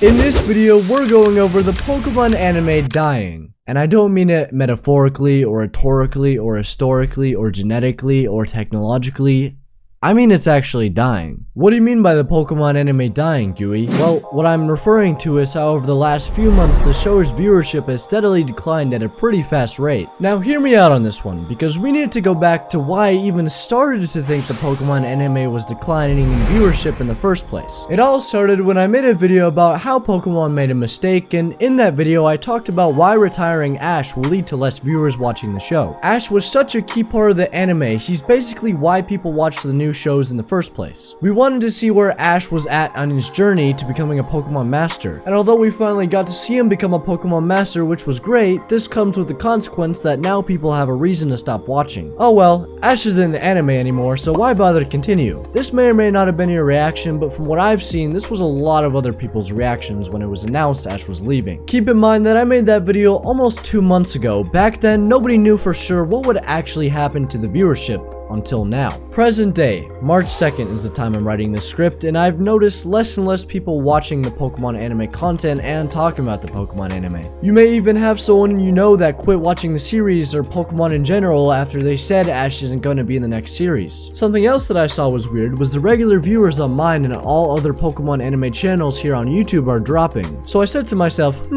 In this video, we're going over the Pokemon anime dying. And I don't mean it metaphorically, or rhetorically, or historically, or genetically, or technologically. I mean it's actually dying. What do you mean by the Pokemon anime dying, Dewey? Well, what I'm referring to is how over the last few months the show's viewership has steadily declined at a pretty fast rate. Now hear me out on this one, because we need to go back to why I even started to think the Pokemon anime was declining in viewership in the first place. It all started when I made a video about how Pokemon made a mistake, and in that video I talked about why retiring Ash will lead to less viewers watching the show. Ash was such a key part of the anime, he's basically why people watch the new shows in the first place. We wanted to see where Ash was at on his journey to becoming a Pokemon Master, and although we finally got to see him become a Pokemon Master, which was great, this comes with the consequence that now people have a reason to stop watching. Oh well, Ash isn't in the anime anymore, so why bother to continue? This may or may not have been your reaction, but from what I've seen, this was a lot of other people's reactions when it was announced Ash was leaving. Keep in mind that I made that video almost 2 months ago. Back then, nobody knew for sure what would actually happen to the viewership. Until now. Present day, March 2nd is the time I'm writing this script, and I've noticed less and less people watching the Pokemon anime content and talking about the Pokemon anime. You may even have someone you know that quit watching the series or Pokemon in general after they said Ash isn't going to be in the next series. Something else that I saw was weird was the regular viewers on mine and all other Pokemon anime channels here on YouTube are dropping. So I said to myself,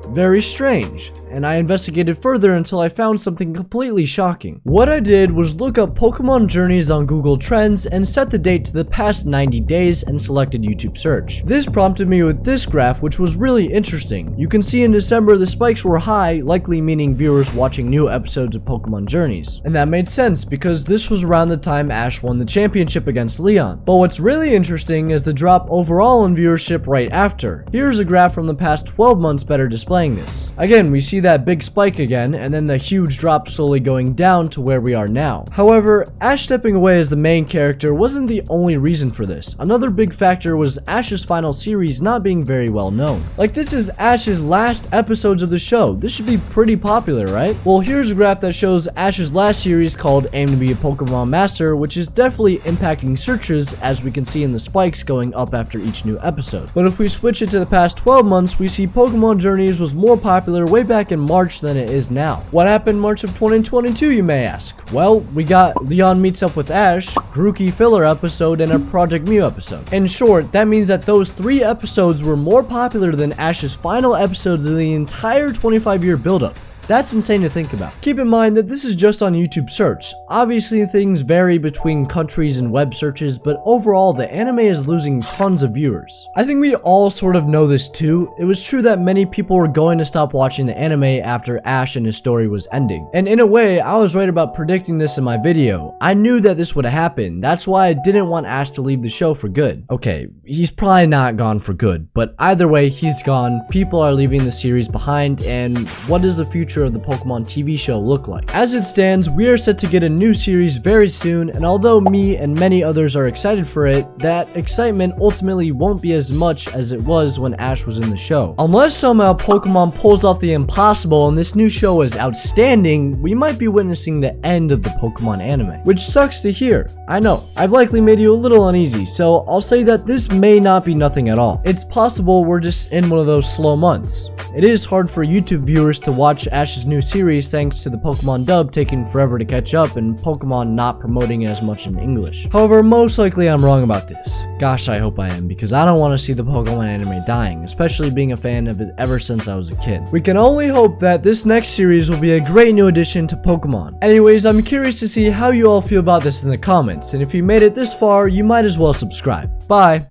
very strange, and I investigated further until I found something completely shocking. What I did was look up Pokemon Journeys on Google Trends and set the date to the past 90 days and selected YouTube search. This prompted me with this graph, which was really interesting. You can see in December the spikes were high, likely meaning viewers watching new episodes of Pokemon Journeys. And that made sense because this was around the time Ash won the championship against Leon. But what's really interesting is the drop overall in viewership right after. Here's a graph from the past 12 months better displaying this. Again, we see that big spike again, and then the huge drop slowly going down to where we are now. However, Ash stepping away as the main character wasn't the only reason for this. Another big factor was Ash's final series not being very well known. Like, this is Ash's last episodes of the show. This should be pretty popular, right? Well, here's a graph that shows Ash's last series called Aim to be a Pokemon Master, which is definitely impacting searches, as we can see in the spikes going up after each new episode. But if we switch it to the past 12 months, we see Pokemon Journeys was more popular way back in March than it is now. What happened March of 2022, you may ask? Well, we got Leon meets up with Ash, Grookey filler episode, and a Project Mew episode. In short, that means that those 3 episodes were more popular than Ash's final episodes of the entire 25-year buildup. That's insane to think about. Keep in mind that this is just on YouTube search. Obviously things vary between countries and web searches, but overall the anime is losing tons of viewers. I think we all sort of know this too. It was true that many people were going to stop watching the anime after Ash and his story was ending. And in a way, I was right about predicting this in my video. I knew that this would happen. That's why I didn't want Ash to leave the show for good. Okay, he's probably not gone for good, but either way, he's gone. People are leaving the series behind, and what is the future of the Pokemon TV show look like? As it stands, we are set to get a new series very soon, and although me and many others are excited for it, that excitement ultimately won't be as much as it was when Ash was in the show. Unless somehow Pokemon pulls off the impossible and this new show is outstanding, we might be witnessing the end of the Pokemon anime, which sucks to hear. I know, I've likely made you a little uneasy, so I'll say that this may not be nothing at all. It's possible we're just in one of those slow months. It is hard for YouTube viewers to watch Ash's new series thanks to the Pokemon dub taking forever to catch up and Pokemon not promoting it as much in English. However, most likely I'm wrong about this. Gosh, I hope I am, because I don't want to see the Pokemon anime dying, especially being a fan of it ever since I was a kid. We can only hope that this next series will be a great new addition to Pokemon. Anyways, I'm curious to see how you all feel about this in the comments, and if you made it this far, you might as well subscribe. Bye!